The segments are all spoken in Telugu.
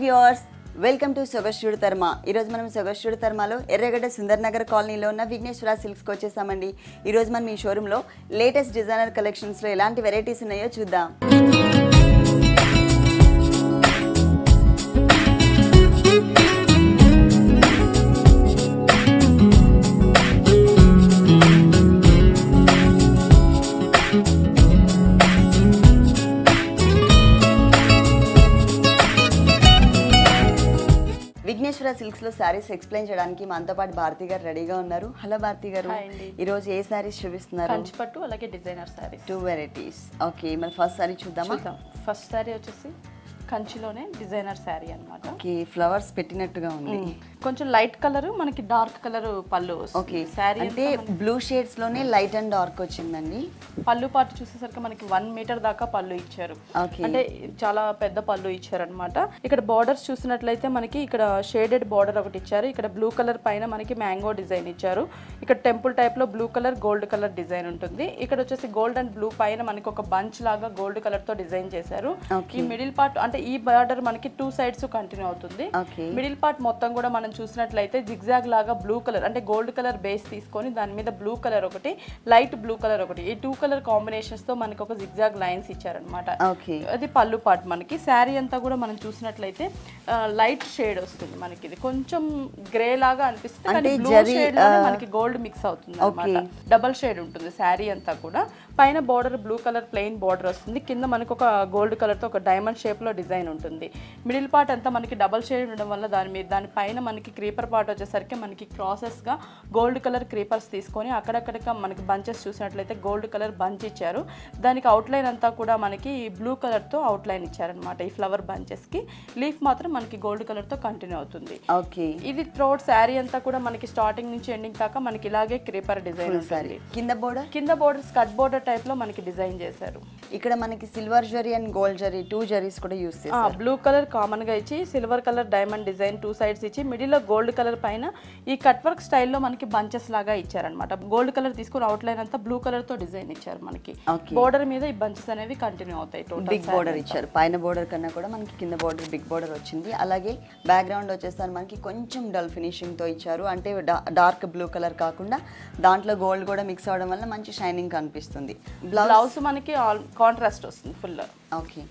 వ్యూవర్స్, వెల్కమ్ టు సొగస్టుడు తర్మ. ఈరోజు మనం సొగస్టుడు తర్మలో ఎర్రగడ్డ సుందర్ నగర్ కాలనీలో ఉన్న విఘ్నేశ్వర సిల్క్స్కి వచ్చేసామండి. ఈరోజు మనం ఈ షోరూంలో లేటెస్ట్ డిజైనర్ కలెక్షన్స్లో ఎలాంటి వెరైటీస్ ఉన్నాయో చూద్దాం. విఘ్నేశ్వర సిల్క్స్ లో సారీస్ ఎక్స్ప్లెయిన్ చేయడానికి మనతో పాటు భారతి గారు రెడీగా ఉన్నారు. హలో భారతి గారు, ఈ రోజు ఏ సారీస్ చూపిస్తున్నారు? కంచిపట్టు అలాగే డిజైనర్ సారీస్, 2 వెరైటీస్. ఓకే, మరి ఫస్ట్ సారీ చూద్దామా? ఫస్ట్ సారీ వచ్చేసి కంచిలోనే డిజైనర్ సారీ అన్నమాట. ఓకే, ఫ్లవర్స్ పెట్టినట్టుగా ఉంది. కొంచెం లైట్ కలర్, మనకి డార్క్ కలర్ పళ్ళు. ఓకే, సారీ అంటే బ్లూ షేడ్స్ లోనే లైట్ అండ్ డార్క్ వచ్చిందండి. పళ్ళు పాటు చూసేసరికి మనకి 1 మీటర్ దాకా పళ్ళు ఇచ్చారు. అంటే చాలా పెద్ద పళ్ళు ఇచ్చారు అనమాట. ఇక్కడ బార్డర్స్ చూసినట్లయితే మనకి ఇక్కడ షేడెడ్ బార్డర్ ఒకటి ఇచ్చారు. ఇక్కడ బ్లూ కలర్ పైన మనకి మ్యాంగో డిజైన్ ఇచ్చారు. ఇక్కడ టెంపుల్ టైప్ లో blue colour gold colour design ఉంటుంది. ఇక్కడ వచ్చేసి గోల్డ్ అండ్ బ్లూ పైన మనకి ఒక బంచ్ లాగా గోల్డ్ కలర్ తో డిజైన్ చేశారు. ఈ మిడిల్ పార్ట్ అంటే ఈ బార్డర్ మనకి 2 సైడ్స్ కంటిన్యూ అవుతుంది. మిడిల్ పార్ట్ మొత్తం కూడా మనం చూసినట్లయితే జిగ్జాగ్ లాగా బ్లూ కలర్ అంటే గోల్డ్ కలర్ బేస్ తీసుకొని దాని మీద బ్లూ కలర్ ఒకటి, లైట్ బ్లూ కలర్ ఒకటి, ఈ 2 కలర్ కాంబినేషన్స్ తో మనకి ఒక జిగ్జాగ్ లైన్స్ ఇచ్చారనమాట. అది పళ్ళు పార్ట్. మనకి శారీ అంతా కూడా మనం చూసినట్లయితే లైట్ షేడ్ వస్తుంది. మనకి ఇది కొంచెం గ్రే లాగా అనిపిస్తుంది, కానీ బ్లూ షేడ్ లో మనకి గోల్డ్ మిక్స్ అవుతుంది అనమాట. డబల్ షేడ్ ఉంటుంది శారీ అంతా కూడా. పైన border blue colour plain border వస్తుంది. కింద మనకి ఒక గోల్డ్ కలర్ తో ఒక డైమండ్ షేప్ లో డిజైన్ ఉంటుంది. మిడిల్ పార్ట్ అంతా మనకి డబల్ షేడ్ ఉండడం వల్ల దాని పైన మనకి క్రీపర్ పార్ట్ వచ్చేసరికి మనకి క్రాసెస్ గా గోల్డ్ కలర్ క్రీపర్స్ తీసుకొని అక్కడక్కడ మనకి బంచెస్ చూసినట్లయితే గోల్డ్ కలర్ బంచ్ ఇచ్చారు. దానికి అవుట్లైన్ అంతా కూడా మనకి బ్లూ కలర్ తో అవుట్లైన్ ఇచ్చారనమాట. ఈ ఫ్లవర్ బంచెస్ కి లీఫ్ మాత్రం మనకి గోల్డ్ కలర్ తో కంటిన్యూ అవుతుంది. ఇది త్రోట్ శారీ అంతా కూడా మనకి స్టార్టింగ్ నుంచి ఎండింగ్ దాకా మనకి ఇలాగే క్రీపర్ డిజైన్ ఉంటుంది. కింద బోర్డర్ స్కట్ బోర్డర్ టైప్ లో మనకి డిజైన్ చేశారు. ఇక్కడ మనకి silver zari and gold zari 2 zaris కూడా యూస్ చేశారు. బ్లూ కలర్ కామన్ గా ఇచ్చి silver colour diamond design 2 sides ఇచ్చి మిడిల్ లో గోల్డ్ కలర్ పైన ఈ కట్ వర్క్ స్టైల్లో మనకి బంచెస్ లాగా ఇచ్చారనమాట. గోల్డ్ కలర్ తీసుకుని అవుట్ లైన్ అంతా బ్లూ కలర్ తో డిజైన్ ఇచ్చారు. మనకి బోర్డర్ మీద ఈ బంచెస్ అనేవి కంటిన్యూ అవుతాయి. బిగ్ బోర్డర్ ఇచ్చారు. పైన బోర్డర్ కన్నా కూడా మనకి కింద బోర్డర్ బిగ్ బోర్డర్ వచ్చింది. అలాగే బ్యాక్గ్రౌండ్ వచ్చేస్తాను మనకి కొంచెం డల్ ఫినిషింగ్ తో ఇచ్చారు. అంటే డార్క్ బ్లూ కలర్ కాకుండా దాంట్లో గోల్డ్ కూడా మిక్స్ అవడం వల్ల మంచి షైనింగ్ కనిపిస్తుంది. బ్లౌజ్ మనకి కాంట్రాస్ట్ వస్తుంది ఫుల్. ఓకే,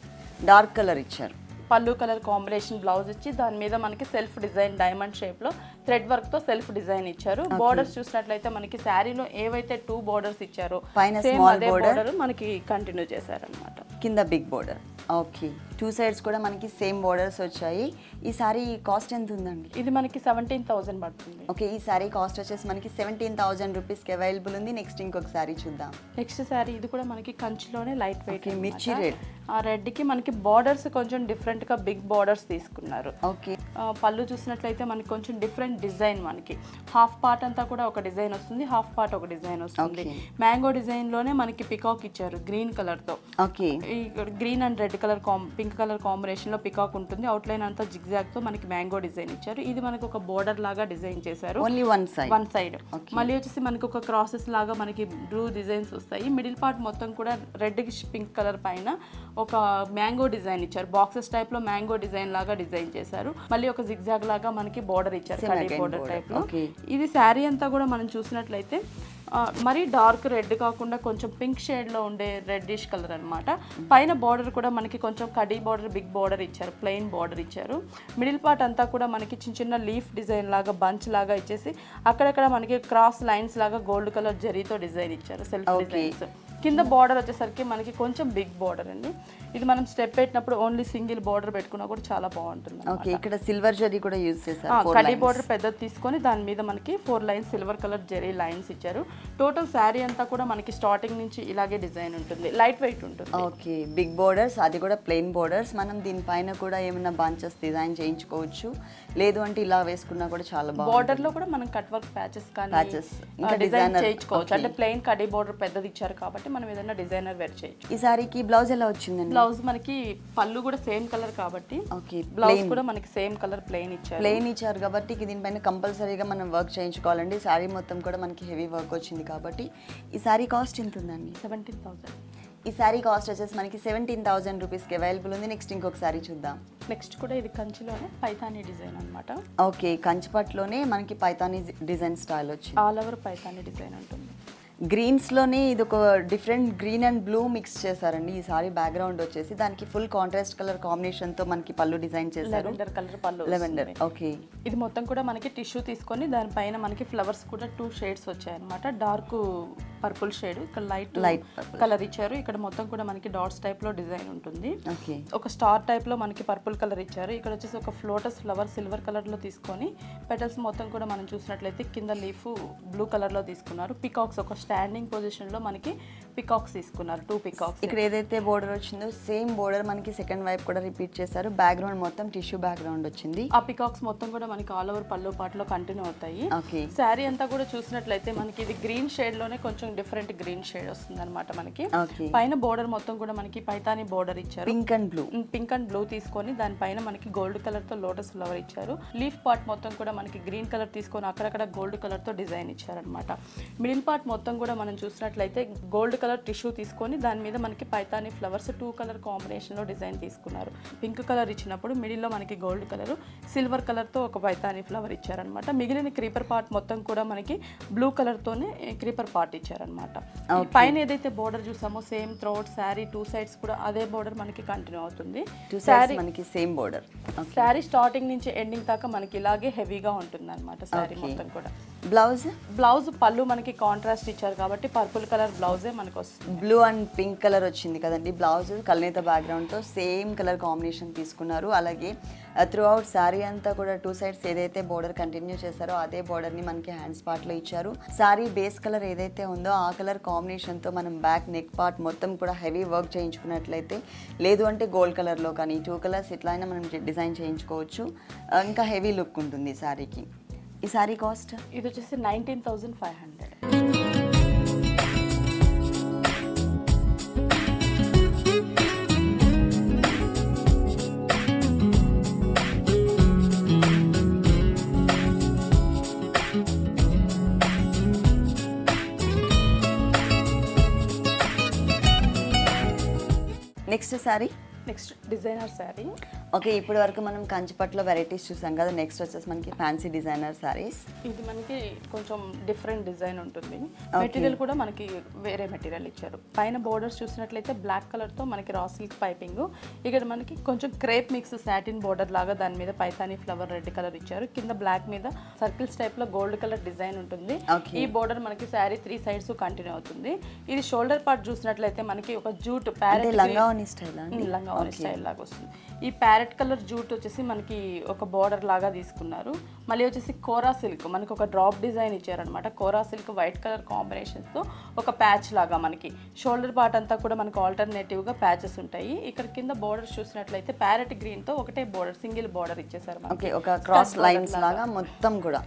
డార్క్ కలర్ ఇచ్చారు. పళ్ళు కలర్ కాంబినేషన్ బ్లౌజ్ ఇచ్చి దాని మీద మనకి సెల్ఫ్ డిజైన్ డైమండ్ షేప్ లో థ్రెడ్ వర్క్ తో సెల్ఫ్ డిజైన్ ఇచ్చారు. బోర్డర్స్ చూసినట్లయితే మనకి శారీలో ఏవైతే 2 బోర్డర్స్ ఇచ్చారో సేమ్ అదే బోర్డర్ మనకి కంటిన్యూ చేశారనమాట. కింద బిగ్ బోర్డర్. ఓకే, 2 సైడ్స్ కూడా మనకి సేమ్ బోర్డర్స్ వచ్చాయి. ఈ సారీ కాస్ట్ ఎంత ఉందండి? ఇది మనకి 17,000 పడుతుంది. ఓకే, ఈ సారీ కాస్ట్ వచ్చేసి మనకి 17,000 రూపీస్కి అవైలబుల్ ఉంది. నెక్స్ట్ ఇంకొక సారీ చూద్దాం. నెక్స్ట్ సారీ ఇది కూడా మనకి కంచిలోనే లైట్ వెయిట్ మిర్చి రెడ్. ఆ రెడ్ కి మనకి బార్డర్స్ కొంచెం డిఫరెంట్ గా బిగ్ బార్డర్స్ తీసుకున్నారు. ఓకే, పళ్ళు చూసినట్లయితే మనకి కొంచెం డిఫరెంట్ డిజైన్. మనకి హాఫ్ పార్ట్ అంతా కూడా ఒక డిజైన్ వస్తుంది, హాఫ్ పార్ట్ ఒక డిజైన్ వస్తుంది. మ్యాంగో డిజైన్ లోనే మనకి పికాక్ ఇచ్చారు గ్రీన్ కలర్ తో. Okay, green and red colour pink colour combination లో పికాక్ ఉంటుంది. అవుట్ లైన్ అంతా జిగ్జాగ్ తో మనకి మ్యాంగో డిజైన్ ఇచ్చారు. ఇది మనకి ఒక బోర్డర్ లాగా డిజైన్ చేశారు. Only one side. మళ్ళీ వచ్చేసి మనకి ఒక క్రాసెస్ లాగా మనకి బ్లూ డిజైన్స్ వస్తాయి. మిడిల్ పార్ట్ మొత్తం కూడా రెడ్ పింక్ కలర్ పైన ఒక మ్యాంగో డిజైన్ ఇచ్చారు. బాక్సెస్ టైప్ లో మ్యాంగో డిజైన్ లాగా డిజైన్ చేశారు. మళ్ళీ ఒక జిగ్జాగ్ లాగా మనకి బోర్డర్ ఇచ్చారు, కడీ బోర్డర్ టైప్ లో. ఇది శారీ అంతా కూడా మనం చూసినట్లయితే మరి డార్క్ రెడ్ కాకుండా కొంచెం పింక్ షేడ్ లో ఉండే రెడ్డిష్ కలర్ అనమాట. పైన బార్డర్ కూడా మనకి కొంచెం కడీ బార్డర్ బిగ్ బార్డర్ ఇచ్చారు, ప్లెయిన్ బార్డర్ ఇచ్చారు. మిడిల్ పార్ట్ అంతా కూడా మనకి చిన్న చిన్న లీఫ్ డిజైన్ లాగా బంచ్ లాగా ఇచ్చేసి అక్కడక్కడ మనకి క్రాస్ లైన్స్ లాగా గోల్డ్ కలర్ జరీతో డిజైన్ ఇచ్చారు, సెల్ఫ్ డిజైన్స్. కింద బార్డర్ వచ్చేసరికి మనకి కొంచెం బిగ్ బార్డర్ అండి. ఇది మనం స్టెప్ పెట్టినప్పుడు ఓన్లీ సింగిల్ బార్డర్ పెట్టుకున్నా కూడా చాలా బాగుంటుంది. ఓకే, ఇక్కడ సిల్వర్ జరీ కూడా యూజ్ చేశారు. కడీ బార్డర్ పెద్దది తీసుకొని దాని మీద మనకి 4 lines silver colour zari lines ఇచ్చారు. టోటల్ శారీ అంతా కూడా మనకి స్టార్టింగ్ నుంచి ఇలాగే డిజైన్ ఉంటుంది, లైట్ వెయిట్ ఉంటుంది. ఓకే, బిగ్ బోర్డర్స్, అది కూడా ప్లెయిన్ బోర్డర్స్. మనం దీనిపైన కూడా ఏమైనా బంచెస్ డిజైన్ చేయించుకోవచ్చు, లేదు అంటే ఇలా వేసుకున్నా కూడా చాలా బాగుంటుంది. బార్డర్ లో కూడా మనం కట్ వర్క్ ప్యాచెస్ కానీ డిజైన్ చేయించుకోవచ్చు. అంటే ప్లెయిన్ కడీ బార్డర్ పెద్దది ఇచ్చారు కాబట్టి మనం ఏదైనా డిజైనర్ వేర్ చేయొచ్చు. ఈ సారీకి బ్లౌజ్ ఎలా వచ్చిందండి? బ్లౌజ్ మనకి పళ్ళు కూడా సేమ్ కలర్ కాబట్టి బ్లౌజ్ కూడా మనకి సేమ్ కలర్ ప్లెయిన్ ఇచ్చారు కాబట్టి దీనిపైన కంపల్సరీగా మనం వర్క్ చేయించుకోవాలండి. సారీ మొత్తం కూడా మనకి హెవీ వర్క్ వచ్చింది కాబట్టి. ఈ సారీ కాస్ట్ ఎంత ఉందండి? 17,000. ఈ శారీ కాస్ట్ వచ్చేసి మనకి 17,000 రూపీస్కి అవైలబుల్ ఉంది. నెక్స్ట్ ఇంకొక శారీ చూద్దాం. నెక్స్ట్ కూడా ఇది కంచిలోనే పైతానీ డిజైన్ అన్నమాట. ఓకే, కంచిపట్లోనే మనకి పైతానీ డిజైన్ స్టైల్ వచ్చింది. ఆల్ ఓవర్ పైతానీ డిజైన్ ఉంటుంది. గ్రీన్స్లోనే ఇది ఒక different green and blue mix చేశారండి. ఈ సారీ బ్యాక్గ్రౌండ్ వచ్చేసి దానికి ఫుల్ కాంట్రాస్ట్ కలర్ కాంబినేషన్తో మనకి పళ్ళు డిజైన్ చేశారు. లెవెండర్ కలర్ పళ్ళు. లెవెండర్. ఓకే, ఇది మొత్తం కూడా మనకి టిష్యూ తీసుకొని దానిపైన మనకి ఫ్లవర్స్ కూడా 2 షేడ్స్ వచ్చాయి అనమాట. డార్క్ పర్పుల్ షేడ్, ఇక్కడ లైట్ కలర్ ఇచ్చారు. ఇక్కడ మొత్తం కూడా మనకి డాట్స్ టైప్ లో డిజైన్ ఉంటుంది. ఓకే, ఒక స్టార్ టైప్ లో మనకి పర్పుల్ కలర్ ఇచ్చారు. ఇక్కడ వచ్చేసి ఒక ఫ్లోటస్ ఫ్లవర్ సిల్వర్ కలర్ లో తీసుకొని పెటల్స్ మొత్తం కూడా మనం చూసినట్లయితే కింద లీఫ్ బ్లూ కలర్ లో తీసుకున్నారు. పికాక్స్ ఒక స్టాండింగ్ పొజిషన్ లో మనకి పికాక్స్ తీసుకున్నారు, 2 పికాక్స్. ఇక్కడ ఏదైతే బోర్డర్ వచ్చిందో సేమ్ బోర్డర్ మనకి సెకండ్ వైపు కూడా రిపీట్ చేశారు. బ్యాక్గ్రౌండ్ మొత్తం టిష్యూ బ్యాక్గ్రౌండ్ వచ్చింది. ఆ పికాక్స్ మొత్తం కూడా మనకి ఆల్ ఓవర్ పళ్ళు పాటలో కంటిన్యూ అవుతాయి. ఓకే, శారీ అంతా కూడా చూసినట్లయితే మనకి ఇది గ్రీన్ షేడ్ లోనే కొంచెం డిఫరెంట్ గ్రీన్ షేడ్ వస్తుంది అనమాట మనకి. ఓకే, పైన బోర్డర్ మొత్తం కూడా మనకి పైతానీ బోర్డర్ ఇచ్చారు. పింక్ అండ్ బ్లూ తీసుకొని దానిపైన మనకి గోల్డ్ కలర్ తో లోటస్ ఫ్లవర్ ఇచ్చారు. లీఫ్ పార్ట్ మొత్తం కూడా మనకి గ్రీన్ కలర్ తీసుకొని అక్కడక్కడ గోల్డ్ కలర్ తో డిజైన్ ఇచ్చారనమాట. మిడిల్ పార్ట్ మొత్తం కూడా మనం చూసినట్లయితే గోల్డ్ కలర్ టిష్యూ తీసుకొని దాని మీద మనకి పైతానీ ఫ్లవర్స్ 2 కలర్ కాంబినేషన్ లో డిజైన్ తీసుకున్నారు. పింక్ కలర్ ఇచ్చినప్పుడు మిడిల్ లో మనకి గోల్డ్ కలర్, సిల్వర్ కలర్ తో ఒక పైతానీ ఫ్లవర్ ఇచ్చారనమాట. మిగిలిన క్రీపర్ పార్ట్ మొత్తం కూడా మనకి బ్లూ కలర్ తోనే క్రీపర్ పార్ట్ ఇచ్చారనమాట. పైన ఏదైతే బోర్డర్ చూసామో సేమ్ త్రోట్ శారీ 2 సైడ్స్ కూడా అదే బోర్డర్ మనకి కంటిన్యూ అవుతుంది. శారీ మనకి సేమ్ బోర్డర్. శారీ స్టార్టింగ్ నుంచి ఎండింగ్ దాకా మనకి ఇలాగే హెవీగా ఉంటుంది అనమాట శారీ మొత్తం కూడా. బ్లౌజ్ పళ్ళు మనకి కాంట్రాస్ట్ ఇచ్చారు కాబట్టి పర్పుల్ కలర్ బ్లౌజే మనకు వస్తుంది. బ్లూ అండ్ పింక్ కలర్ వచ్చింది కదండి బ్లౌజ్. కల్నేత బ్యాక్గ్రౌండ్ తో సేమ్ కలర్ కాంబినేషన్ తీసుకున్నారు. అలాగే త్రూ అవుట్ శారీ అంతా కూడా 2 సైడ్స్ ఏదైతే బోర్డర్ కంటిన్యూ చేశారో అదే బోర్డర్ ని మనకి హ్యాండ్స్ పార్ట్ లో ఇచ్చారు. శారీ బేస్ కలర్ ఏదైతే ఉందో ఆ కలర్ కాంబినేషన్ తో మనం బ్యాక్ నెక్ పార్ట్ మొత్తం కూడా హెవీ వర్క్ చేయించుకున్నట్లయితే, లేదు అంటే గోల్డ్ కలర్ లో కానీ 2 కలర్స్ ఇట్లా అయినా మనం డిజైన్ చేయించుకోవచ్చు. ఇంకా హెవీ లుక్ ఉంటుంది ఈ శారీకి. ఈ శారీ కాస్ట్ ఇది వచ్చేసి 19,500. Next sari, next designer sari. Okay, ఇప్పటి వరకు మనం కంచిపట్లో వెరైటీస్ చూసాం కదా. నెక్స్ట్ వచ్చేసి మనకి ఫ్యాన్సీ డిజైనర్ శారీస్. ఇది మనకి కొంచెం డిఫరెంట్ డిజైన్ ఉంటుంది. మెటీరియల్ కూడా మనకి వేరే మెటీరియల్ ఇచ్చారు. పైన బోర్డర్స్ చూసినట్లయితే బ్లాక్ కలర్ తో మనకి రా సిల్క్ పైపింగ్, ఇక్కడ మనకి కొంచెం క్రేప్ మిక్స్ సాటిన్ బోర్డర్ లాగా దాని మీద పైతానీ ఫ్లవర్ రెడ్ కలర్ ఇచ్చారు. కింద బ్లాక్ మీద సర్కిల్స్ టైప్ లో గోల్డ్ కలర్ డిజైన్ ఉంటుంది. ఈ బోర్డర్ మనకి శారీ 3 సైడ్స్ కంటిన్యూ అవుతుంది. ఇది షోల్డర్ పార్ట్ చూసినట్లయితే మనకి ఒక జూట్ ప్యారెట్ లంగావోని స్టైల్ లాగా వస్తుంది. ఈ ప్యారెట్ కలర్ జూట్ వచ్చేసి మనకి ఒక బోర్డర్ లాగా తీసుకున్నారు. మళ్ళీ వచ్చేసి కోరా సిల్క్ మనకి ఒక డ్రాప్ డిజైన్ ఇచ్చారనమాట. కోరా సిల్క్ వైట్ కలర్ కాంబినేషన్స్ తో ఒక ప్యాచ్ లాగా మనకి షోల్డర్ పార్ట్ అంతా కూడా మనకి ఆల్టర్నేటివ్ గా ప్యాచెస్ ఉంటాయి. ఇక్కడ కింద బోర్డర్ చూసినట్లయితే ప్యారెట్ గ్రీన్ తో ఒకటే బోర్డర్, సింగిల్ బోర్డర్ ఇచ్చేసారు. ఒక క్రాస్ లైన్స్ లాగా మొత్తం కూడా.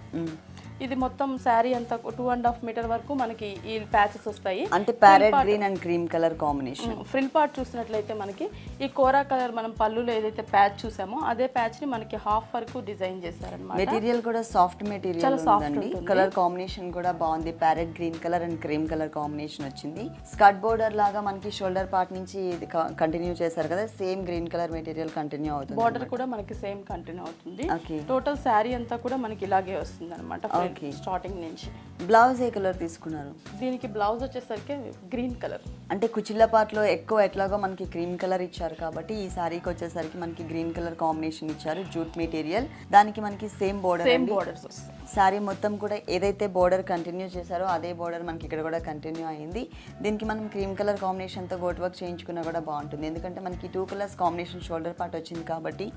ఇది మొత్తం శారీ అంతా 2.5 మీటర్ వరకు మనకి ఈ ప్యాచెస్ వస్తాయి. అంటే parrot green and cream colour combination. Frill part చూసినట్లయితే మనకి ఈ కోరా కలర్ మనం పళ్ళులో ఏదైతే ప్యాచ్ చూసామో అదే ప్యాచ్ ని మనకి హాఫ్ వరకు డిజైన్ చేశారన్నమాట. మెటీరియల్ కూడా సాఫ్ట్ మెటీరియల్ ఉందండి. కలర్ కాంబినేషన్ కూడా బాగుంది. Parrot green colour and cream colour combination వచ్చింది. స్కర్ట్ బోర్డర్ లాగా మనకి షోల్డర్ పార్ట్ నుంచి ఇది కంటిన్యూ చేశారు కదా. Same green colour material continue అవుతుంది. బోర్డర్ కూడా మనకి సేమ్ కంటిన్యూ అవుతుంది. టోటల్ శారీ అంతా కూడా మనకి ఇలాగే వస్తుంది అనమాట. స్టార్టింగ్ నుంచి బ్లౌజ్ ఏ కలర్ తీసుకున్నారు? దీనికి బ్లౌజ్ వచ్చేసరికి గ్రీన్ కలర్. అంటే కుచిళ్ళ పార్ట్లో ఎక్కువ ఎట్లాగో మనకి క్రీమ్ కలర్ ఇచ్చారు కాబట్టి ఈ సారీకి వచ్చేసరికి మనకి గ్రీన్ కలర్ కాంబినేషన్ ఇచ్చారు. జూట్ మెటీరియల్, దానికి మనకి సేమ్ బోర్డర్స్ వస్తాయి. సారీ మొత్తం కూడా ఏదైతే బోర్డర్ కంటిన్యూ చేశారో అదే బోర్డర్ మనకి ఇక్కడ కూడా కంటిన్యూ అయింది. దీనికి మనం క్రీమ్ కలర్ కాంబినేషన్తో గోట్ వర్క్ చేయించుకున్నా కూడా బాగుంటుంది. ఎందుకంటే మనకి 2 కలర్స్ కాంబినేషన్ షోల్డర్ పార్ట్ వచ్చింది కాబట్టి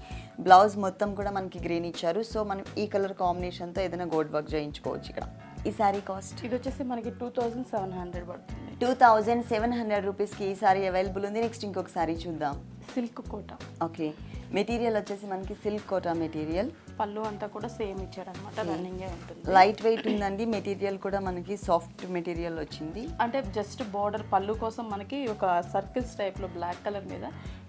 బ్లౌజ్ మొత్తం కూడా మనకి గ్రీన్ ఇచ్చారు. సో మనం ఈ కలర్ కాంబినేషన్తో ఏదైనా గోట్ వర్క్ చేయించుకోవచ్చు. ఇక్కడ ఈ సారీ కాస్ట్ ఇది వచ్చేసి మనకి 2,700 పడుతుంది. 2,700 రూపీస్కి ఈ సారీ అవైలబుల్ ఉంది. నెక్స్ట్ ఇంకొక సారీ చూద్దాం. సిల్క్ కోటా. ఓకే, మెటీరియల్ వచ్చేసి మనకి సిల్క్ కోటా మెటీరియల్. పళ్ళు అంతా కూడా సేమ్ ఇచ్చారనమాట, రన్నింగే ఉంటుంది. లైట్ వెయిట్ ఉందండి, మెటీరియల్ కూడా మనకి సాఫ్ట్ మెటీరియల్ వచ్చింది. అంటే జస్ట్ బార్డర్ పళ్ళు కోసం మనకి ఒక సర్కిల్స్ టైప్లో బ్లాక్ కలర్ మీద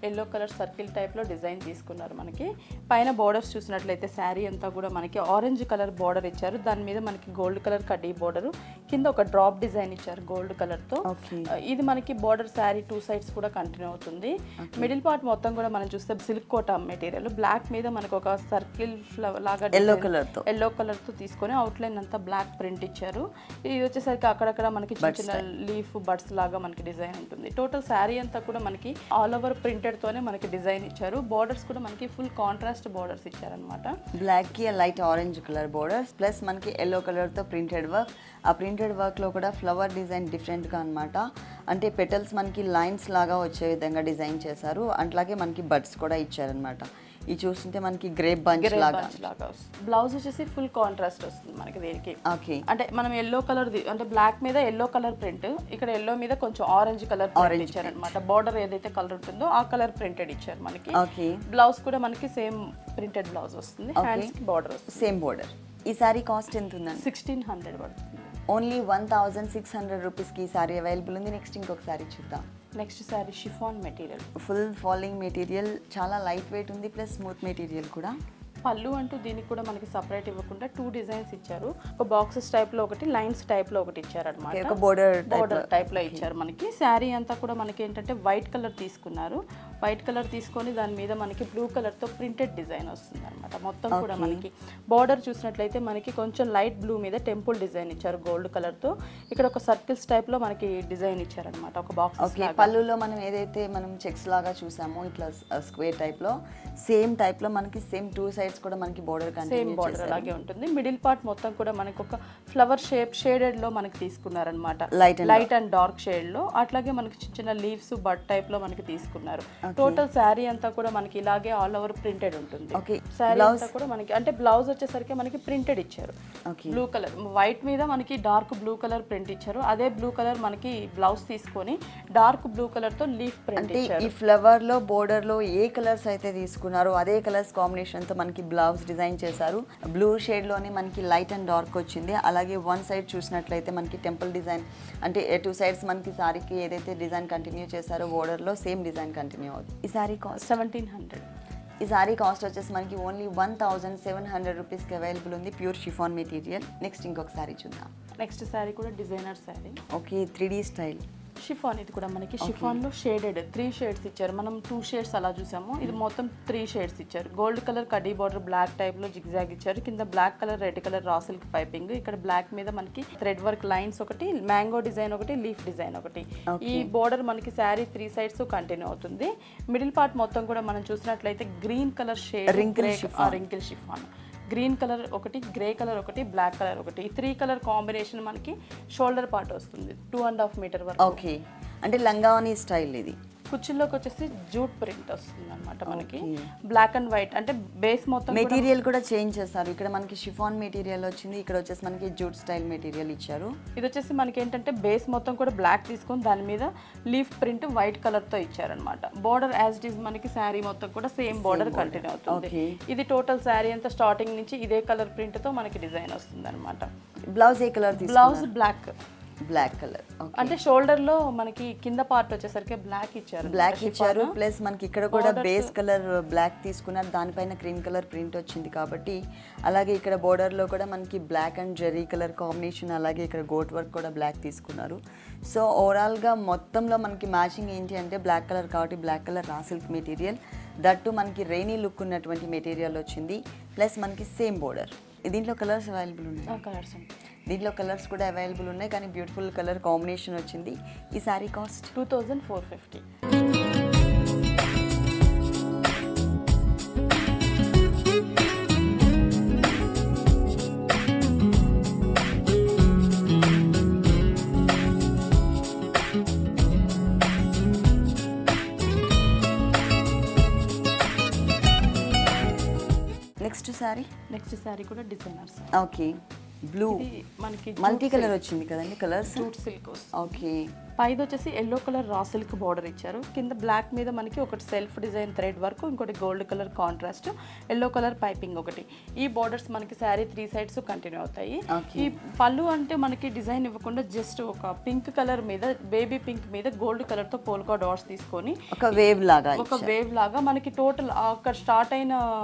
ఎల్లో కలర్ సర్కిల్ టైప్లో డిజైన్ తీసుకున్నారు. మనకి పైన బార్డర్స్ చూసినట్లయితే శారీ అంతా కూడా మనకి ఆరెంజ్ కలర్ బార్డర్ ఇచ్చారు, దాని మీద మనకి గోల్డ్ కలర్ కడ్డీ బార్డర్, కింద ఒక డ్రాప్ డిజైన్ ఇచ్చారు గోల్డ్ కలర్తో. ఇది మనకి బార్డర్ శారీ 2 సైడ్స్ కూడా కంటిన్యూ అవుతుంది. మిడిల్ పార్ట్ మొత్తం కూడా మనం చూస్తే సిల్క్ కోటా మెటీరియల్, బ్లాక్ మీద మనకు ఒక సర్కిల్ ఫ్లవర్ లాగా ఎల్లో కలర్ తో తీసుకొని అవుట్ లైన్ అంతా బ్లాక్ ప్రింట్ ఇచ్చారు. ఇది వచ్చేసరికి అక్కడక్కడ మనకి చిన్న చిన్న లీఫ్ బడ్స్ లాగా మనకి డిజైన్ ఉంటుంది. టోటల్ శారీ అంతా కూడా మనకి ఆల్ ఓవర్ ప్రింటెడ్ తోనే మనకి డిజైన్ ఇచ్చారు. బోర్డర్స్ కూడా మనకి ఫుల్ కాంట్రాస్ట్ బోర్డర్స్ ఇచ్చారనమాట. బ్లాక్ కి light orange colour borders plus మనకి ఎల్లో కలర్ తో ప్రింటెడ్ వర్క్. ఆ ప్రింటెడ్ వర్క్ లో కూడా ఫ్లవర్ డిజైన్ డిఫరెంట్ గా అనమాట. అంటే పెటల్స్ మనకి లైన్స్ లాగా వచ్చే విధంగా డిజైన్ చేశారు. అట్లాగే మనకి బడ్స్ కూడా ఇచ్చారనమాట. ఇది చూస్తుంటే మనకి గ్రేప్ బంచ్ లాగా. బ్లౌజ్ వచ్చేసి ఫుల్ కాంట్రాస్ట్ వస్తుంది మనకి దీనికి. ఓకే, అంటే మనం ఎల్లో కలర్ అంటే బ్లాక్ మీద ఎల్లో కలర్ ప్రింట్, ఇక్కడ ఎల్లో మీద కొంచెం ఆరెంజ్ కలర్ ప్రింట్ ఇచ్చారనమాట. బార్డర్ ఏదైతే కలర్ ఉంటుందో ఆ కలర్ ప్రింటెడ్ ఇచ్చారు మనకి. ఓకే, బ్లౌజ్ కూడా మనకి సేమ్ ప్రింటెడ్ బ్లౌజ్ వస్తుంది. హ్యాండ్స్ కి బార్డర్ వస్తుంది, సేమ్ బార్డర్. ఈ సారీ కాస్ట్ ఎంత ఉందండి? 1600 పడుతుంది. ఓన్లీ 1600 రూపీస్కి ఈ సారీ అవైలబుల్ ఉంది. నెక్స్ట్ ఇంకొక సారీ చూద్దాం. Next sorry chiffon material, full falling material, చాలా లైట్ వెయిట్ ఉంది ప్లస్ స్మూత్ మెటీరియల్ కూడా. పళ్ళు అంటూ దీనికి కూడా మనకి సపరేట్ ఇవ్వకుండా 2 డిజైన్స్ ఇచ్చారు. ఒక బాక్సెస్ టైప్ లో ఒకటి, లైన్స్ టైప్ లో ఒకటి ఇచ్చారు అనమాట. బోర్డర్ టైప్ లో ఇచ్చారు మనకి. శారీ అంతా కూడా మనకి ఏంటంటే వైట్ కలర్ తీసుకున్నారు. వైట్ కలర్ తీసుకొని దాని మీద మనకి బ్లూ కలర్ తో ప్రింటెడ్ డిజైన్ వస్తుంది అనమాట. మొత్తం కూడా మనకి బార్డర్ చూసినట్లయితే మనకి కొంచెం లైట్ బ్లూ మీద టెంపుల్ డిజైన్ ఇచ్చారు గోల్డ్ కలర్ తో. ఇక్కడ ఒక సర్కిల్స్ టైప్ లో మనకి డిజైన్ ఇచ్చారు అనమాట. ఒక బాక్స్ పళ్ళులో మనం ఏదైతే మనం చెక్స్ లాగా చూసామో ఇట్లా స్క్వేర్ టైప్ లో, సేమ్ టైప్ లో మనకి సేమ్ 2 సైడ్స్ కూడా మనకి బోర్డర్ సేమ్ బోర్డర్ అలాగే ఉంటుంది. మిడిల్ పార్ట్ మొత్తం కూడా మనకి ఒక ఫ్లవర్ షేప్ షేడెడ్ లో మనకి తీసుకున్నారన్నమాట. లైట్ అండ్ డార్క్ షేడ్ లో. అట్లాగే మనకి చిన్న చిన్న లీవ్స్ బడ్ టైప్ లో మనకి తీసుకున్నారు. టోటల్ శారీ అంతా కూడా మనకి ఇలాగే ఆల్ ఓవర్ ప్రింటెడ్ ఉంటుంది. శారీ అంతా కూడా మనకి అంటే బ్లౌజ్ వచ్చేసరికి మనకి ప్రింటెడ్ ఇచ్చారు. బ్లూ కలర్ వైట్ మీద మనకి డార్క్ బ్లూ కలర్ ప్రింట్ ఇచ్చారు. అదే బ్లూ కలర్ మనకి బ్లౌజ్ తీసుకొని డార్క్ బ్లూ కలర్ తో లీఫ్ ప్రింట్ ఇచ్చారు. ఈ ఫ్లవర్ లో బోర్డర్ లో ఏ కలర్స్ అయితే తీసుకున్నారో అదే కలర్స్ కాంబినేషన్ తో మనకి బ్లౌజ్ డిజైన్ చేశారు. బ్లూ షేడ్ లోనే మనకి లైట్ అండ్ డార్క్ వచ్చింది. అలాగే వన్ సైడ్ చూసినట్లయితే మనకి టెంపుల్ డిజైన్, అంటే 2 సైడ్స్ మనకి సారీకి ఏదైతే డిజైన్ కంటిన్యూ చేశారో బోర్డర్ లో సేమ్ డిజైన్ కంటిన్యూ అవుతుంది. ఈ సారీ కాస్ట్ 1700. ఈ సారీ కాస్ట్ వచ్చేసి మనకి ఓన్లీ 1700 రూపీస్కి అవైలబుల్ ఉంది. Pure chiffon material. నెక్స్ట్ ఇంకొక సారీ చూద్దాం. నెక్స్ట్ సారీ కూడా designer sorry. Okay, 3D style chiffon. ఇది కూడా మనకి షిఫాన్ లో షేడెడ్ 3 షేడ్స్ ఇచ్చారు. మనం 2 షేడ్స్ అలా చూసాము, ఇది మొత్తం 3 షేడ్స్ ఇచ్చారు. గోల్డ్ కలర్ కడ్డీ బార్డర్ బ్లాక్ టైప్ లో జిగ్జాగ్ ఇచ్చారు. కింద black colour red colour raw silk piping. ఇక్కడ బ్లాక్ మీద మనకి థ్రెడ్ వర్క్ లైన్స్ ఒకటి, మ్యాంగో డిజైన్ ఒకటి, లీఫ్ డిజైన్ ఒకటి. ఈ బార్డర్ మనకి శారీ 3 సైడ్స్ కంటిన్యూ అవుతుంది. మిడిల్ పార్ట్ మొత్తం కూడా మనం చూసినట్లయితే green colour shade wrinkle chiffon. Green colour ఒకటి, గ్రే కలర్ ఒకటి, బ్లాక్ కలర్ ఒకటి. ఈ 3 కలర్ కాంబినేషన్ మనకి షోల్డర్ పార్ట్ వస్తుంది. 2.5 మీటర్ వరకు. ఓకే, అంటే లంగావని స్టైల్. ఇది కుర్చీలోకి వచ్చేసి జూట్ ప్రింట్ వస్తుంది అనమాట మనకి. బ్లాక్ అండ్ వైట్ అంటే బేస్ మొత్తం మెటీరియల్ కూడా చేంజ్ చేస్తారు. ఇక్కడ మనకి షిఫాన్ మెటీరియల్ వచ్చింది, ఇక్కడ వచ్చేసి మనకి జూట్ స్టైల్ మెటీరియల్ ఇచ్చారు. ఇది వచ్చేసి మనకి ఏంటంటే బేస్ మొత్తం కూడా బ్లాక్ తీసుకొని దాని మీద లీఫ్ ప్రింట్ వైట్ కలర్ తో ఇచ్చారనమాట. బోర్డర్ యాజ్ ఇట్ ఈస్ మనకి శారీ మొత్తం కూడా సేమ్ బోర్డర్ కంటిన్యూ అవుతుంది. ఇది టోటల్ శారీ అంతా స్టార్టింగ్ నుంచి ఇదే కలర్ ప్రింట్ తో మనకి డిజైన్ వస్తుంది అనమాట. బ్లౌజ్ ఏ కలర్? Blouse black colour. అంటే షోల్డర్ లో మనకి కింద పార్ట్ వచ్చేసరికి బ్లాక్ ఇచ్చారు. ప్లస్ మనకి ఇక్కడ కూడా బేస్ కలర్ బ్లాక్ తీసుకున్నారు, దానిపైన క్రీమ్ కలర్ ప్రింట్ వచ్చింది కాబట్టి. అలాగే ఇక్కడ బోర్డర్ లో కూడా మనకి black and zari colour combination, అలాగే ఇక్కడ గోట్ వర్క్ కూడా బ్లాక్ తీసుకున్నారు. సో ఓవరాల్ గా మొత్తంలో మనకి మ్యాచింగ్ ఏంటి అంటే బ్లాక్ కలర్ కాబట్టి black colour raw silk material, that మనకి రెయినీ లుక్ ఉన్నటువంటి మెటీరియల్ వచ్చింది. ప్లస్ మనకి సేమ్ బోర్డర్. దీంట్లో కలర్స్ అవైలబుల్ ఉన్నాయి. దీంట్లో కలర్స్ కూడా అవైలబుల్ ఉన్నాయి, కానీ బ్యూటిఫుల్ కలర్ కాంబినేషన్ వచ్చింది. ఈ సారీ కాస్ట్ 2450. నెక్స్ట్ సారీ కూడా డిజైనర్స్. ఓకే, బ్లూ మనకి మల్టీ కలర్ వచ్చింది కదండి. Colours jute silk. ఓకే, పైది వచ్చేసి yellow colour raw silk border ఇచ్చారు. కింద బ్లాక్ మీద మనకి ఒకటి సెల్ఫ్ డిజైన్ థ్రెడ్ వర్క్, ఇంకోటి gold colour contrast, yellow colour piping ఒకటి. ఈ బార్డర్స్ మనకి శారీ 3 సైడ్స్ కంటిన్యూ అవుతాయి. ఈ పళ్ళు అంటే మనకి డిజైన్ ఇవ్వకుండా జస్ట్ ఒక పింక్ కలర్ మీద, బేబీ పింక్ మీద గోల్డ్ కలర్ తో పోల్కా డాట్స్ తీసుకొని ఒక వేవ్ లాగా మనకి టోటల్ అక్కడ స్టార్ట్ అయిన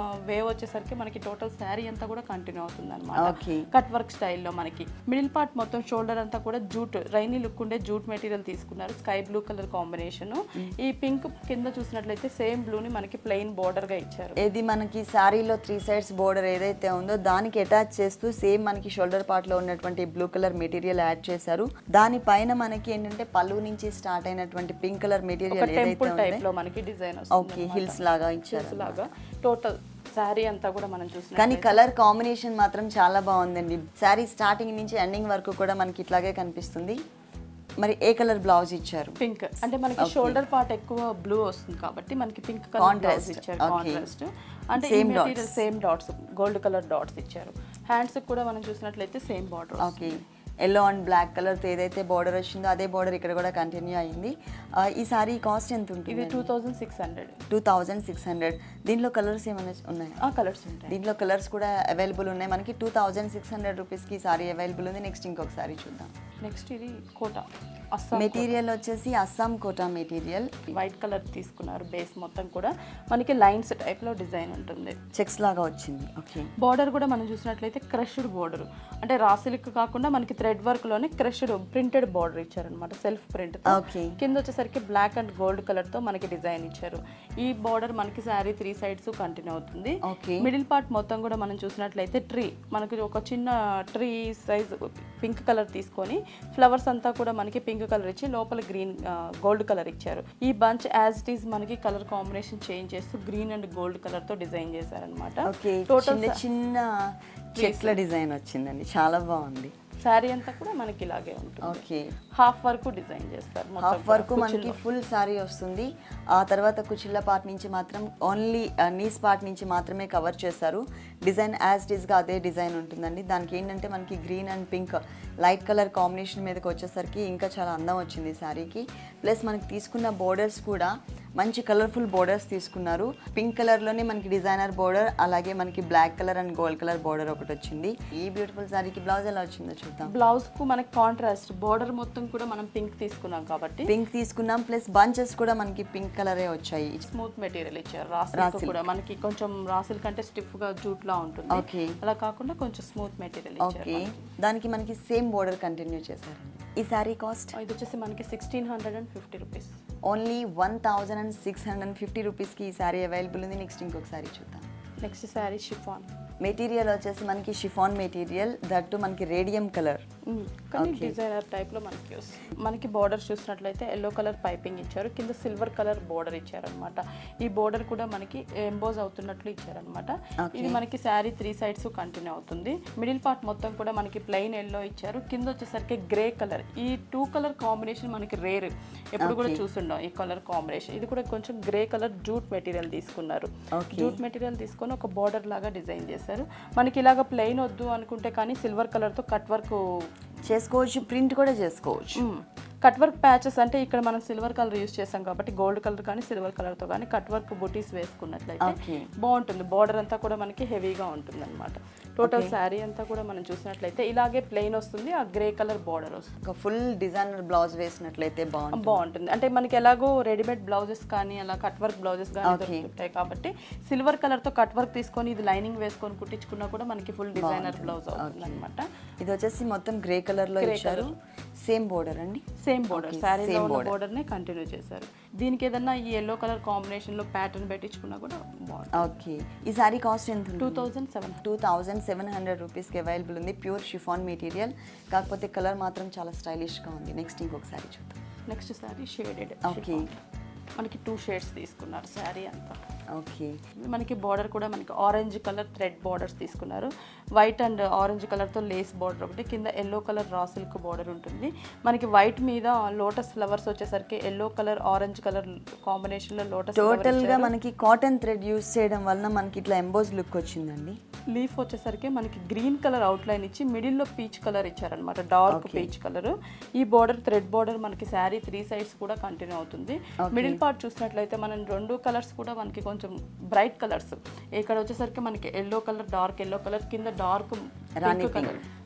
వేవ్ వచ్చేసరికి మనకి టోటల్ శారీ అంతా కూడా కంటిన్యూ అవుతుంది అనమాట. కట్ వర్క్ స్టైల్లో మనకి మిడిల్ పార్ట్ మొత్తం షోల్డర్ అంతా కూడా జూట్, రైనీ లుక్ ఉండే జూట్ మెటీరియల్ తీసుకున్నారు. Sky blue colour combination. ఈ పింక్ కింద చూసినట్లయితే సేమ్ బ్లూ ని మనకి ప్లెయిన్ బోర్డర్ గా ఇచ్చారు. ఇది మనకి శారీలో 3 సైడ్స్ బోర్డర్ ఏదైతే ఉందో దానికి అటాచ్ చేస్తూ సేమ్ మనకి షోల్డర్ పార్ట్ లో ఉన్నటువంటి బ్లూ కలర్ మెటీరియల్ యాడ్ చేశారు. దానిపైన మనకి ఏంటంటే పళ్ళు నుంచి స్టార్ట్ అయినటువంటి pink colour material temple type లో మనకి డిజైన్ వస్తుంది. ఓకే, హిల్స్ లాగా ఇచ్చారు. టోటల్ శారీ అంతా కూడా మనం చూస్తున్నాం. కానీ కలర్ కాంబినేషన్ మాత్రం చాలా బాగుందండి. శారీ స్టార్టింగ్ నుంచి ఎండింగ్ వరకు కూడా మనకి ఇట్లాగే కనిపిస్తుంది. మరి ఏ కలర్ బ్లౌజ్ ఇచ్చారు? పింక్. అంటే మనకి షోల్డర్ పార్ట్ ఎక్కువ బ్లూ వస్తుంది కాబట్టి మనకి పింక్ కలర్ బ్లౌజ్ ఇచ్చారు. కాంట్రాస్ట్ అంటే ఈ material same dots, gold colour dots ఇచ్చారు. హ్యాండ్స్ కూడా మనం చూసినట్లయితే same border. Okay, yellow and black కలర్తో ఏదైతే బార్డర్ వచ్చిందో అదే బార్డర్ ఇక్కడ కూడా కంటిన్యూ అయింది. ఈ సారీ కాస్ట్ ఎంత ఉంటుంది? ఇది 2600. 2600. దీంట్లో కలర్స్ ఏమైనా ఉన్నాయి? కలర్స్ ఉంటాయి. దీంట్లో కలర్స్ కూడా అవైలబుల్ ఉన్నాయి మనకి. 2600 రూపీస్కి ఈ సారీ అవైలబుల్ ఉంది. నెక్స్ట్ ఇంకొక సారీ చూద్దాం. నెక్స్ట్ ఇది కోటా మెటీరియల్ వచ్చేసి Assam Kota material. White colour తీసుకున్నారు. బేస్ మొత్తం కూడా మనకి లైన్స్ టైప్ లో డిజైన్ ఉంటుంది. చెక్స్ లాగా వచ్చింది. ఓకే, బార్డర్ కూడా మనం చూసినట్లయితే క్రష్డ్ బార్డర్, అంటే రా సిల్క్ కాకుండా మనకి థ్రెడ్ వర్క్ లోనే క్రష్డ్ ప్రింటెడ్ బార్డర్ ఇచ్చారనమాట. Self print. కింద వచ్చేసరికి బ్లాక్ అండ్ గోల్డ్ కలర్ తో మనకి డిజైన్ ఇచ్చారు. ఈ బార్డర్ మనకి శారీ 3 సైడ్స్ కంటిన్యూ అవుతుంది. మిడిల్ పార్ట్ మొత్తం కూడా మనం చూసినట్లయితే ట్రీ, మనకి ఒక చిన్న ట్రీ సైజ్ పింక్ కలర్ తీసుకొని ఫ్లవర్స్ అంతా కూడా మనకి పింక్ కలర్ ఇచ్చి లోపల గ్రీన్ గోల్డ్ కలర్ ఇచ్చారు. ఈ బంచ్ యాజ్ ఇట్ ఈస్ మనకి కలర్ కాంబినేషన్ చేంజ్ చేస్తూ గ్రీన్ అండ్ గోల్డ్ కలర్ తో డిజైన్ చేశారనమాట. టోటల్ చిన్న చెట్ల డిజైన్ వచ్చిందండి, చాలా బాగుంది. శారీ అంతా కూడా మనకి ఇలాగే ఉంటుంది. ఓకే, హాఫ్ వరకు డిజైన్ చేస్తారు. హాఫ్ వరకు మనకి ఫుల్ శారీ వస్తుంది. ఆ తర్వాత కుచిళ్ళ పార్ట్ నుంచి మాత్రం ఓన్లీ నీస్ పార్ట్ నుంచి మాత్రమే కవర్ చేస్తారు. డిజైన్ యాజ్ ఇట్ ఈస్గా అదే డిజైన్ ఉంటుందండి. దానికి ఏంటంటే మనకి green and pink light colour combination మీదకి వచ్చేసరికి ఇంకా చాలా అందం వచ్చింది శారీకి. ప్లస్ మనకి తీసుకున్న బోర్డర్స్ కూడా మంచి కలర్ఫుల్ బోర్డర్స్ తీసుకున్నారు. పింక్ కలర్లోనే మనకి డిజైనర్ బోర్డర్, అలాగే మనకి black colour and gold colour border ఒకటి వచ్చింది. ఈ బ్యూటిఫుల్ శారీకి బ్లౌజ్ ఎలా వచ్చిందో చూద్దాం. బ్లౌజ్ కు మనకి కాంట్రాస్ట్ బోర్డర్ మొత్తం కూడా మనం పింక్ తీసుకున్నాం కాబట్టి పింక్ తీసుకున్నాం. ప్లస్ బంచెస్ కూడా మనకి పింక్ కలరే వచ్చాయి. స్మూత్ మెటీరియల్ ఇచ్చారు. రాసిల్ కూడా మనకి కొంచెం రాసిల్ కంటే స్టిఫ్ గా జూట్ లా ఉంటుంది. అలా కాకుండా కొంచెం స్మూత్ మెటీరియల్ ఇచ్చారు. దానికి మనకి సేమ్ బోర్డర్ కంటిన్యూ చేశారు. ఈ సారీ కాస్ట్ ఇది వచ్చేసి మనకి 1650 రూపీస్. ఓన్లీ 1650 రూపీస్కి ఈ సారీ అవైలబుల్ ఉంది. నెక్స్ట్ ఇంకొక సారీ చూద్దాం. నెక్స్ట్ సారీ షిఫాన్ మెటీరియల్ వచ్చేసి మనకి షిఫాన్ మెటీరియల్, దట్టు మనకి రేడియం కలర్ కానీ డిజైనర్ టైప్ లో మనకి మనకి బార్డర్ చూసినట్లయితే ఎల్లో కలర్ పైపింగ్ ఇచ్చారు. కింద సిల్వర్ కలర్ బార్డర్ ఇచ్చారనమాట. ఈ బార్డర్ కూడా మనకి ఎంబోజ్ అవుతున్నట్లు ఇచ్చారనమాట. ఇది మనకి శారీ 3 సైడ్స్ కంటిన్యూ అవుతుంది. మిడిల్ పార్ట్ మొత్తం కూడా మనకి ప్లెయిన్ ఎల్లో ఇచ్చారు. కింద వచ్చేసరికి గ్రే కలర్. ఈ 2 కలర్ కాంబినేషన్ మనకి రేర్, ఎప్పుడు కూడా చూస్తుంటాం ఈ కలర్ కాంబినేషన్. ఇది కూడా కొంచెం గ్రే కలర్ జూట్ మెటీరియల్ తీసుకున్నారు. జూట్ మెటీరియల్ తీసుకొని ఒక బార్డర్ లాగా డిజైన్ చేశారు. మనకి ఇలాగ ప్లెయిన్ వద్దు అనుకుంటే కానీ సిల్వర్ కలర్ తో కట్ వర్క్ చేసుకోవచ్చు, ప్రింట్ కూడా చేసుకోవచ్చు. కట్ వర్క్ ప్యాచెస్ అంటే ఇక్కడ మనం సిల్వర్ కలర్ యూస్ చేసాం కాబట్టి గోల్డ్ కలర్ కానీ సిల్వర్ కలర్ తో కానీ కట్ వర్క్ బుటీస్ వేసుకున్నట్లయితే బాగుంటుంది. బార్డర్ అంతా కూడా మనకి హెవీగా ఉంటుంది అనమాట. టోటల్ శారీ అంతా కూడా మనం చూసినట్లయితే ఇలాగే ప్లెయిన్ వస్తుంది. ఆ గ్రే కలర్ బార్డర్ వస్తుంది. ఫుల్ డిజైనర్ బ్లౌజ్ వేసినట్లయితే బాగుంటుంది. అంటే మనకి ఎలాగో రెడీమేడ్ బ్లౌజెస్ కానీ అలా కట్ వర్క్ బ్లౌజెస్ కానీ దొరుకుతాయి కాబట్టి సిల్వర్ కలర్ తో కట్ వర్క్ తీసుకొని ఇది లైనింగ్ వేసుకొని కుట్టించుకున్నా కూడా మనకి ఫుల్ డిజైనర్ బ్లౌజ్ అవుతుంది అనమాట. ఇది వచ్చేసి మొత్తం గ్రే కలర్ లో ఇచ్చారు. సేమ్ బోర్డర్ అండి, సేమ్ బోర్డర్ శారీలో ఉన్న బోర్డర్ నే కంటిన్యూ చేశారు. దీనికి ఏదన్నా ఈ ఎల్లో కలర్ కాంబినేషన్ లో ప్యాటర్న్ పెట్టించుకున్నా కూడా బాగుంటుంది. ఓకే, ఈ సారీ కాస్ట్ ఎంత? 2700 రూపీస్కి అవైలబుల్ ఉంది. ప్యూర్ షిఫాన్ మెటీరియల్, కాకపోతే కలర్ మాత్రం చాలా స్టైలిష్ గా ఉంది. నెక్స్ట్ ఇంకొక సారీ చూద్దాం. Next sorry shaded. ఓకే, మనకి 2 షేడ్స్ తీసుకున్నారు శారీ అంతా. ఓకే, మనకి బార్డర్ కూడా మనకి ఆరెంజ్ కలర్ థ్రెడ్ బార్డర్స్ తీసుకున్నారు. వైట్ అండ్ ఆరెంజ్ కలర్ తో లేస్ బార్డర్ ఒకటి, కింద yellow colour raw silk border ఉంటుంది. మనకి వైట్ మీద లోటస్ ఫ్లవర్స్ వచ్చేసరికి yellow colour orange colour combination లో లోటస్. టోటల్ గా మనకి కాటన్ థ్రెడ్ యూస్ చేయడం వలన మనకి ఇట్లా ఎంబోజ్ లుక్ వచ్చిందండి. లీఫ్ వచ్చేసరికి మనకి గ్రీన్ కలర్ అవుట్లైన్ ఇచ్చి మిడిల్లో పీచ్ కలర్ ఇచ్చారనమాట, డార్క్ పీచ్ కలర్. ఈ బార్డర్ థ్రెడ్ బార్డర్ మనకి శారీ 3 సైడ్స్ కూడా కంటిన్యూ అవుతుంది. మిడిల్ పార్ట్ చూసినట్లయితే మనం 2 కలర్స్ కూడా మనకి కొంచెం బ్రైట్ కలర్స్. ఇక్కడ వచ్చేసరికి మనకి yellow colour, dark yellow colour, కింద డార్క్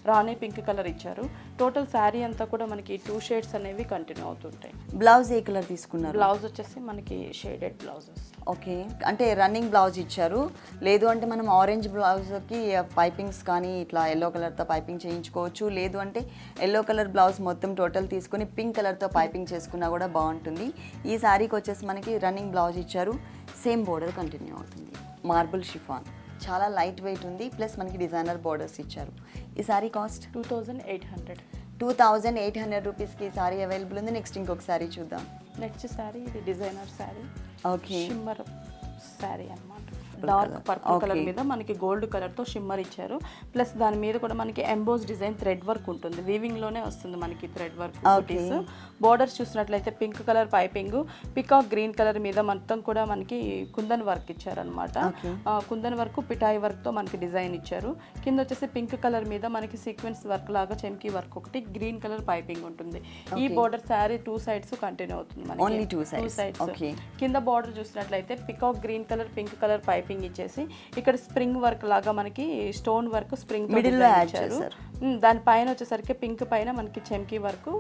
రాణి పింక్ కలర్ ఇచ్చారు. టోటల్ శారీ అంతా కూడా మనకి 2 షేడ్స్ అనేవి కంటిన్యూ అవుతుంటాయి. బ్లౌజ్ ఏ కలర్ తీసుకున్నారు? బ్లౌజ్ వచ్చేసి మనకి షేడెడ్ బ్లౌజెస్. ఓకే, అంటే రన్నింగ్ బ్లౌజ్ ఇచ్చారు. లేదు అంటే మనం ఆరెంజ్ బ్లౌజ్కి పైపింగ్స్ కానీ ఇట్లా ఎల్లో కలర్తో పైపింగ్ చేయించుకోవచ్చు. లేదు అంటే ఎల్లో కలర్ బ్లౌజ్ మొత్తం టోటల్ తీసుకుని పింక్ కలర్తో పైపింగ్ చేసుకున్నా కూడా బాగుంటుంది. ఈ శారీకి వచ్చేసి మనకి రన్నింగ్ బ్లౌజ్ ఇచ్చారు. సేమ్ బోర్డర్ కంటిన్యూ అవుతుంది. మార్బుల్ షిఫాన్, చాలా లైట్ వెయిట్ ఉంది. ప్లస్ మనకి డిజైనర్ బోర్డర్స్ ఇచ్చారు. ఈ శారీ కాస్ట్ 2800 రూపీస్కి ఈ శారీ అవైలబుల్ ఉంది. నెక్స్ట్ ఇంకొక శారీ చూద్దాం. నెక్స్ట్ శారీ ఇది designer sari. Okay, shimmer sari అన్నమాట. డార్క్ పర్పుల్ కలర్ మీద మనకి గోల్డ్ కలర్ తో షిమ్మర్ ఇచ్చారు. ప్లస్ దాని మీద కూడా మనకి ఎంబోస్ డిజైన్ థ్రెడ్ వర్క్ ఉంటుంది. వీవింగ్ లోనే వస్తుంది మనకి థ్రెడ్ వర్క్. బోర్డర్స్ చూసినట్లయితే pink colour piping, peacock green colour మీద మొత్తం కూడా మనకి కుందన్ వర్క్ ఇచ్చారనమాట. కుందన్ వర్క్ పిటాయి వర్క్ తో మనకి డిజైన్ ఇచ్చారు. కింద వచ్చేసి పింక్ కలర్ మీద మనకి సీక్వెన్స్ వర్క్ లాగా చెంకీ వర్క్ ఒకటి, గ్రీన్ కలర్ పైపింగ్ ఉంటుంది. ఈ బోర్డర్ శారీ 2 సైడ్స్ కంటిన్యూ అవుతుంది మనకి. 2 సైడ్స్. కింద బోర్డర్ చూసినట్లయితే peacock green colour pink colour piping ఇచ్చేసి ఇక్కడ స్ప్రింగ్ వర్క్ లాగా మనకి స్టోన్ వర్క్ స్ప్రింగ్ మిడిల్ లో ఇచ్చారు. దాని పైన వచ్చేసరికి పింక్ పైన మనకి చెంకీ work,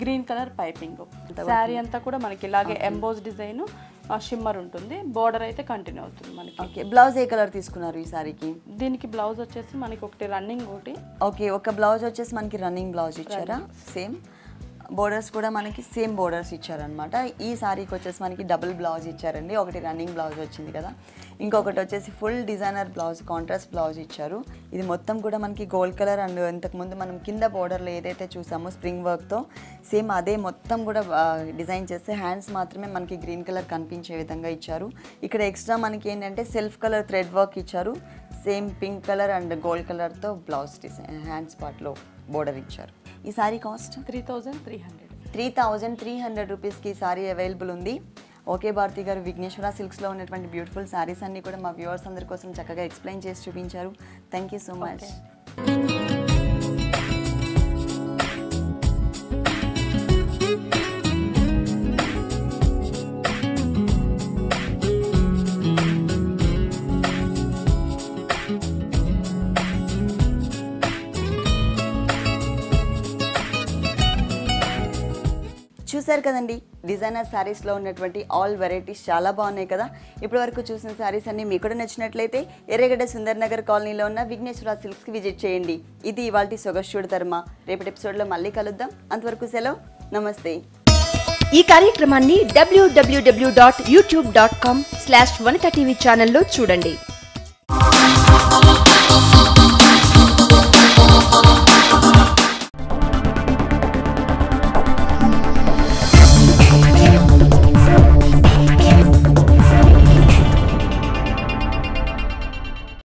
green colour piping. Sari అంతా కూడా మనకి ఇలాగే ఎంబోస్ డిజైన్ షిమ్మర్ ఉంటుంది. బోర్డర్ అయితే కంటిన్యూ అవుతుంది మనకి. ఓకే, బ్లౌజ్ ఏ కలర్ తీసుకున్నారు ఈ సారీకి? దీనికి బ్లౌజ్ వచ్చేసి మనకి ఒకటి రన్నింగ్ ఒకటి. ఓకే, ఒక బ్లౌజ్ వచ్చేసి మనకి రన్నింగ్ బ్లౌజ్ ఇచ్చారా? సేమ్ బోర్డర్స్ కూడా మనకి సేమ్ బోర్డర్స్ ఇచ్చారనమాట. ఈ సారీకి వచ్చేసి మనకి డబుల్ బ్లౌజ్ ఇచ్చారండి. ఒకటి రన్నింగ్ బ్లౌజ్ వచ్చింది కదా, ఇంకొకటి వచ్చేసి full designer blouse, contrast blouse ఇచ్చారు. ఇది మొత్తం కూడా మనకి గోల్డ్ కలర్ అండ్ ఇంతకుముందు మనం కింద బోర్డర్లో ఏదైతే చూసామో స్ప్రింగ్ వర్క్తో సేమ్ అదే మొత్తం కూడా డిజైన్ చేస్తే హ్యాండ్స్ మాత్రమే మనకి గ్రీన్ కలర్ కనిపించే విధంగా ఇచ్చారు. ఇక్కడ ఎక్స్ట్రా మనకి ఏంటంటే సెల్ఫ్ కలర్ థ్రెడ్ వర్క్ ఇచ్చారు. Same pink colour and gold కలర్తో బ్లౌజ్ డిజైన్ హ్యాండ్స్ పార్ట్లో బోర్డర్ ఇచ్చారు. ఈ సారీ కాస్ట్ 3300 రూపీస్కి ఈ సారీ అవైలబుల్ ఉంది. ఓకే భారతి గారు, విఘ్నేశ్వర సిల్క్స్లో ఉన్నటువంటి బ్యూటిఫుల్ సారీస్ అన్నీ కూడా మా వ్యూవర్స్ అందరి కోసం చక్కగా ఎక్స్ప్లెయిన్ చేసి చూపించారు. Thank you so much. చూసారు కదండి, డిజైనర్ శారీస్లో ఉన్నటువంటి ఆల్ వెరైటీస్ చాలా బాగున్నాయి కదా. ఇప్పటివరకు చూసిన శారీస్ అన్నీ మీకు కూడా నచ్చినట్లయితే ఎర్రగడ్డ సుందర్ నగర్ కాలనీలో ఉన్న విఘ్నేశ్వర సిల్క్స్కి విజిట్ చేయండి. ఇది ఇవాల్టి సొగస్యుడు ధర్మ. రేపటి ఎపిసోడ్లో మళ్ళీ కలుద్దాం. అంతవరకు సెలవు, నమస్తే. ఈ కార్యక్రమాన్ని www.youtube.com/vanitaTV ఛానల్లో చూడండి.